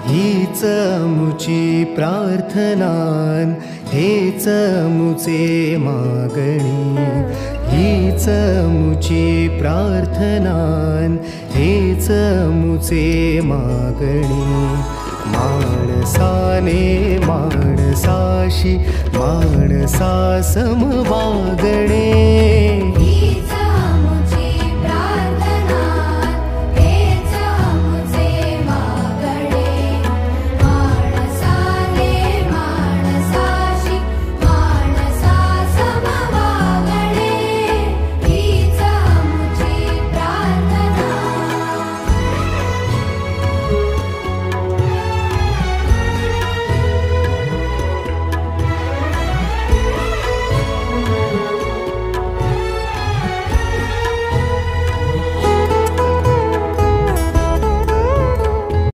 हीच मुची प्रार्थनान हेच मुचे मागणी हीच मुची प्रार्थनान हेच मुचे मागणी माणसाने माणसाशी माणसासम वागणे